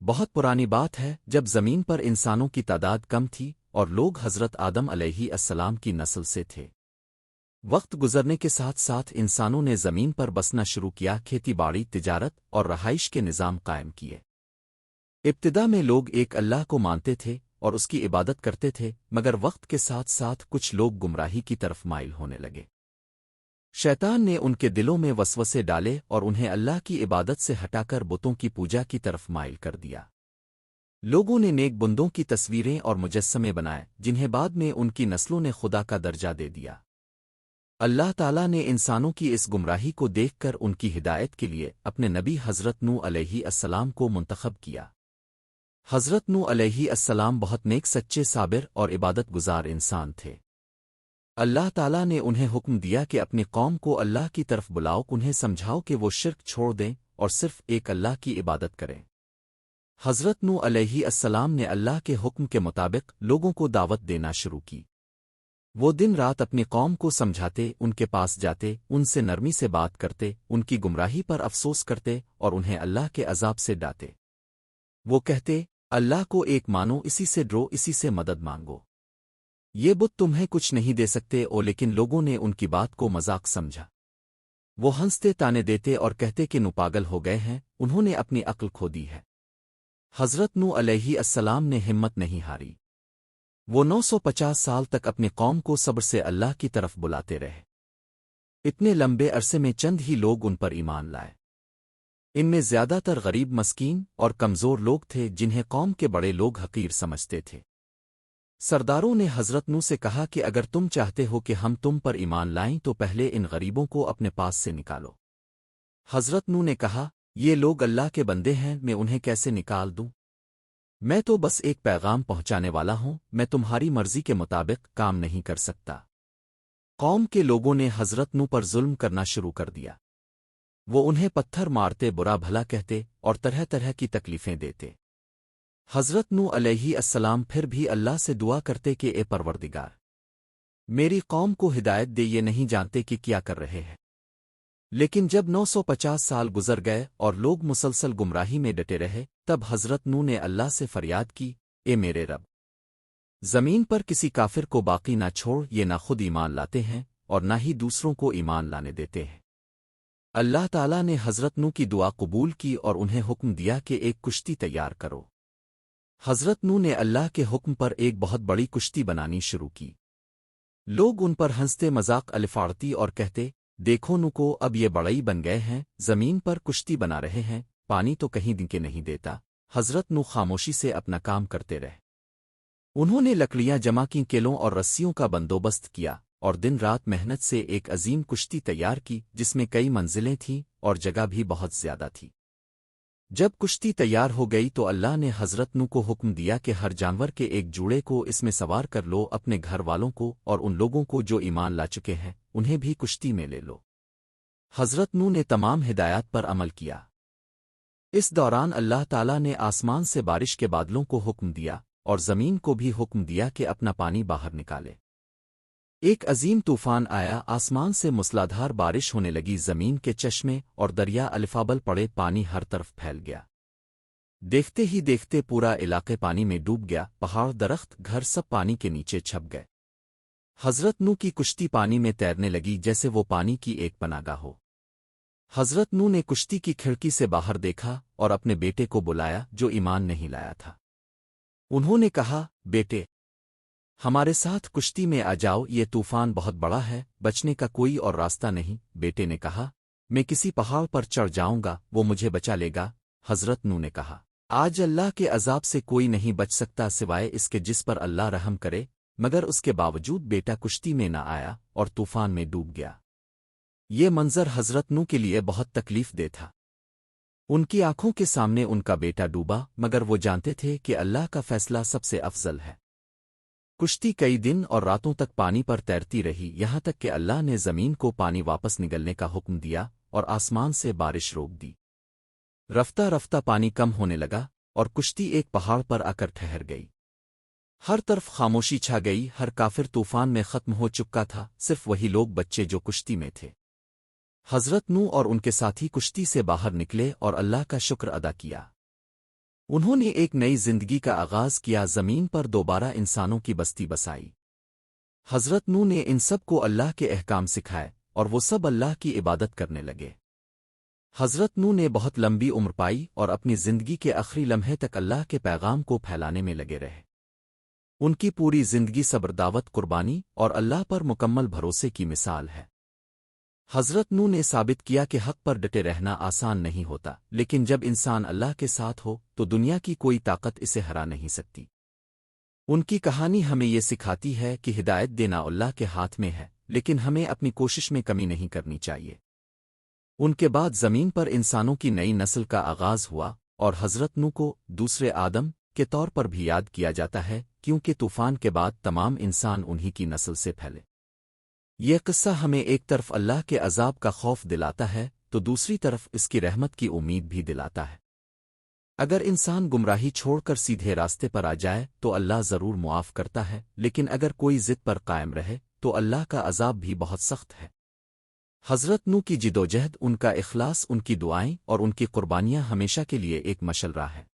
بہت پرانی بات ہے جب زمین پر انسانوں کی تعداد کم تھی اور لوگ حضرت آدم علیہ السلام کی نسل سے تھے۔ وقت گزرنے کے ساتھ ساتھ انسانوں نے زمین پر بسنا شروع کیا، کھیتی باڑی، تجارت اور رہائش کے نظام قائم کیے۔ ابتدا میں لوگ ایک اللہ کو مانتے تھے اور اس کی عبادت کرتے تھے، مگر وقت کے ساتھ ساتھ کچھ لوگ گمراہی کی طرف مائل ہونے لگے۔ شیطان نے ان کے دلوں میں وسوسے ڈالے اور انہیں اللہ کی عبادت سے ہٹا کر بتوں کی پوجا کی طرف مائل کر دیا۔ لوگوں نے نیک بندوں کی تصویریں اور مجسمے بنائے جنہیں بعد میں ان کی نسلوں نے خدا کا درجہ دے دیا۔ اللہ تعالیٰ نے انسانوں کی اس گمراہی کو دیکھ کر ان کی ہدایت کے لیے اپنے نبی حضرت نوح علیہ السلام کو منتخب کیا۔ حضرت نوح علیہ السلام بہت نیک، سچے، صابر اور عبادت گزار انسان تھے۔ اللہ تعالیٰ نے انہیں حکم دیا کہ اپنی قوم کو اللہ کی طرف بلاؤ، انہیں سمجھاؤ کہ وہ شرک چھوڑ دیں اور صرف ایک اللہ کی عبادت کریں۔ حضرت نوح علیہ السلام نے اللہ کے حکم کے مطابق لوگوں کو دعوت دینا شروع کی۔ وہ دن رات اپنی قوم کو سمجھاتے، ان کے پاس جاتے، ان سے نرمی سے بات کرتے، ان کی گمراہی پر افسوس کرتے اور انہیں اللہ کے عذاب سے ڈاتے۔ وہ کہتے، اللہ کو ایک مانو، اسی سے ڈرو، اسی سے مدد مانگو۔ یہ بت تمہیں کچھ نہیں دے سکتے لیکن لوگوں نے ان کی بات کو مذاق سمجھا۔ وہ ہنستے، تانے دیتے اور کہتے کہ پاگل ہو گئے ہیں، انہوں نے اپنی عقل کھو دی ہے۔ حضرت نوح علیہ السلام نے ہمت نہیں ہاری۔ وہ 950 سال تک اپنی قوم کو صبر سے اللہ کی طرف بلاتے رہے۔ اتنے لمبے عرصے میں چند ہی لوگ ان پر ایمان لائے۔ ان میں زیادہ تر غریب، مسکین اور کمزور لوگ تھے جنہیں قوم کے بڑے لوگ حقیر سمجھتے تھے۔ سرداروں نے حضرت نوح سے کہا کہ اگر تم چاہتے ہو کہ ہم تم پر ایمان لائیں تو پہلے ان غریبوں کو اپنے پاس سے نکالو۔ حضرت نوح نے کہا، یہ لوگ اللہ کے بندے ہیں، میں انہیں کیسے نکال دوں؟ میں تو بس ایک پیغام پہنچانے والا ہوں، میں تمہاری مرضی کے مطابق کام نہیں کر سکتا۔ قوم کے لوگوں نے حضرت نوح پر ظلم کرنا شروع کر دیا۔ وہ انہیں پتھر مارتے، برا بھلا کہتے اور طرح طرح کی تکلیفیں دیتے۔ حضرت نوح علیہ السلام پھر بھی اللہ سے دعا کرتے کہ اے پروردگار، میری قوم کو ہدایت دے، یہ نہیں جانتے کہ کیا کر رہے ہیں۔ لیکن جب 950 سال گزر گئے اور لوگ مسلسل گمراہی میں ڈٹے رہے، تب حضرت نوح نے اللہ سے فریاد کی، اے میرے رب، زمین پر کسی کافر کو باقی نہ چھوڑ، یہ نہ خود ایمان لاتے ہیں اور نہ ہی دوسروں کو ایمان لانے دیتے ہیں۔ اللہ تعالیٰ نے حضرت نوح کی دعا قبول کی اور انہیں حکم دیا کہ ایک کشتی تیار کرو۔ حضرت نوح نے اللہ کے حکم پر ایک بہت بڑی کشتی بنانی شروع کی۔ لوگ ان پر ہنستے، مذاق الفاڑتی اور کہتے، دیکھو نوح کو اب یہ بڑئی بن گئے ہیں، زمین پر کشتی بنا رہے ہیں، پانی تو کہیں دن کے نہیں دیتا۔ حضرت نوح خاموشی سے اپنا کام کرتے رہے۔ انہوں نے لکڑیاں جمع کی، کیلوں اور رسیوں کا بندوبست کیا اور دن رات محنت سے ایک عظیم کشتی تیار کی جس میں کئی منزلیں تھیں اور جگہ بھی بہت زیادہ تھی۔ جب کشتی تیار ہو گئی تو اللہ نے حضرت نوح کو حکم دیا کہ ہر جانور کے ایک جوڑے کو اس میں سوار کر لو، اپنے گھر والوں کو اور ان لوگوں کو جو ایمان لا چکے ہیں انہیں بھی کشتی میں لے لو۔ حضرت نوح نے تمام ہدایات پر عمل کیا۔ اس دوران اللہ تعالیٰ نے آسمان سے بارش کے بادلوں کو حکم دیا اور زمین کو بھی حکم دیا کہ اپنا پانی باہر نکالے۔ ایک عظیم طوفان آیا، آسمان سے موسلادھار بارش ہونے لگی، زمین کے چشمے اور دریا الفابل پڑے، پانی ہر طرف پھیل گیا۔ دیکھتے ہی دیکھتے پورا علاقے پانی میں ڈوب گیا، پہاڑ، درخت، گھر سب پانی کے نیچے چھپ گئے۔ حضرت نوح کی کشتی پانی میں تیرنے لگی جیسے وہ پانی کی ایک پناہگاہ ہو۔ حضرت نوح نے کشتی کی کھڑکی سے باہر دیکھا اور اپنے بیٹے کو بلایا جو ایمان نہیں لایا تھا۔ انہوں نے کہا، بیٹے، ہمارے ساتھ کشتی میں آ جاؤ، یہ طوفان بہت بڑا ہے، بچنے کا کوئی اور راستہ نہیں۔ بیٹے نے کہا، میں کسی پہاڑ پر چڑھ جاؤں گا، وہ مجھے بچا لے گا۔ حضرت نوح نے کہا، آج اللہ کے عذاب سے کوئی نہیں بچ سکتا سوائے اس کے جس پر اللہ رحم کرے، مگر اس کے باوجود بیٹا کشتی میں نہ آیا اور طوفان میں ڈوب گیا۔ یہ منظر حضرت نوح کے لیے بہت تکلیف دہ تھا۔ ان کی آنکھوں کے سامنے ان کا بیٹا ڈوبا، مگر وہ جانتے تھے کہ اللہ کا فیصلہ سب سے افضل ہے۔ کشتی کئی دن اور راتوں تک پانی پر تیرتی رہی، یہاں تک کہ اللہ نے زمین کو پانی واپس نگلنے کا حکم دیا اور آسمان سے بارش روک دی۔ رفتہ رفتہ پانی کم ہونے لگا اور کشتی ایک پہاڑ پر آ کر ٹھہر گئی۔ ہر طرف خاموشی چھا گئی، ہر کافر طوفان میں ختم ہو چکا تھا، صرف وہی لوگ بچے جو کشتی میں تھے۔ حضرت نوح اور ان کے ساتھی کشتی سے باہر نکلے اور اللہ کا شکر ادا کیا۔ انہوں نے ایک نئی زندگی کا آغاز کیا، زمین پر دوبارہ انسانوں کی بستی بسائی۔ حضرت نوح نے ان سب کو اللہ کے احکام سکھائے اور وہ سب اللہ کی عبادت کرنے لگے۔ حضرت نوح نے بہت لمبی عمر پائی اور اپنی زندگی کے آخری لمحے تک اللہ کے پیغام کو پھیلانے میں لگے رہے۔ ان کی پوری زندگی صبر، دعوت، قربانی اور اللہ پر مکمل بھروسے کی مثال ہے۔ حضرت نوح نے ثابت کیا کہ حق پر ڈٹے رہنا آسان نہیں ہوتا، لیکن جب انسان اللہ کے ساتھ ہو تو دنیا کی کوئی طاقت اسے ہرا نہیں سکتی۔ ان کی کہانی ہمیں یہ سکھاتی ہے کہ ہدایت دینا اللہ کے ہاتھ میں ہے، لیکن ہمیں اپنی کوشش میں کمی نہیں کرنی چاہیے۔ ان کے بعد زمین پر انسانوں کی نئی نسل کا آغاز ہوا، اور حضرت نوح کو دوسرے آدم کے طور پر بھی یاد کیا جاتا ہے، کیونکہ طوفان کے بعد تمام انسان انہی کی نسل سے پھیلے۔ یہ قصہ ہمیں ایک طرف اللہ کے عذاب کا خوف دلاتا ہے تو دوسری طرف اس کی رحمت کی امید بھی دلاتا ہے۔ اگر انسان گمراہی چھوڑ کر سیدھے راستے پر آ جائے تو اللہ ضرور معاف کرتا ہے، لیکن اگر کوئی ضد پر قائم رہے تو اللہ کا عذاب بھی بہت سخت ہے۔ حضرت نوح کی جدوجہد، ان کا اخلاص، ان کی دعائیں اور ان کی قربانیاں ہمیشہ کے لیے ایک مشل راہ ہے۔